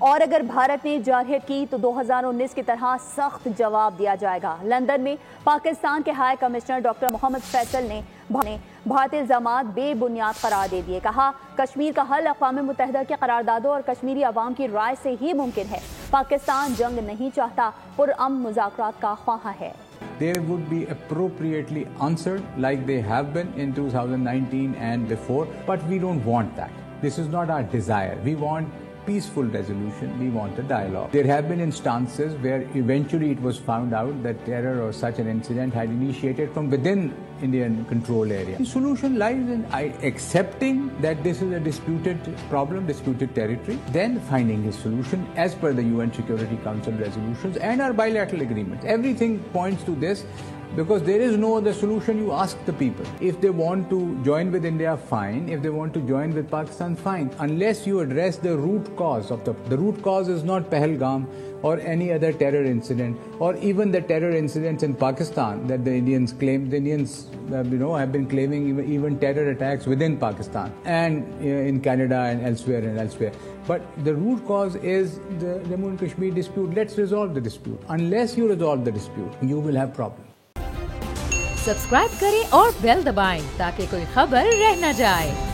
और अगर भारत ने जारहियत की तो 2019 की तरह सख्त जवाब दिया जाएगा। लंदन में पाकिस्तान के high commissioner doctor Mohammad Faisal ने भारतीय इल्जामात बेबुनियाद करार दे दिए। कहा, कश्मीर का हल अक़वाम मुत्तहिदा के करारदादों और कश्मीरी अवाम की राय से ही मुमकिन है। पाकिस्तान जंग नहीं चाहता, पुरअमन मुज़ाकरात का ख्वाह है। They would be appropriately answered like they have been in 2019 and before, but we don't want that. This is not our desire. We want peaceful resolution. We want a dialogue. There have been instances where eventually it was found out that terror or such an incident had initiated from within Indian control area. The solution lies in accepting that this is a disputed problem, disputed territory, then finding a solution as per the UN Security Council resolutions and our bilateral agreements. Everything points to this. Because there is no other solution, you ask the people. If they want to join with India, fine. If they want to join with Pakistan, fine. Unless you address the root cause of the root cause is not Pahalgam or any other terror incident, or even the terror incidents in Pakistan that the Indians claim. The Indians, have been claiming even terror attacks within Pakistan and in Canada and elsewhere. But the root cause is the Jammu and Kashmir dispute. Let's resolve the dispute. Unless you resolve the dispute, you will have problems. Subscribe करें और bell दबाएं ताकि कोई खबर रह न जाए।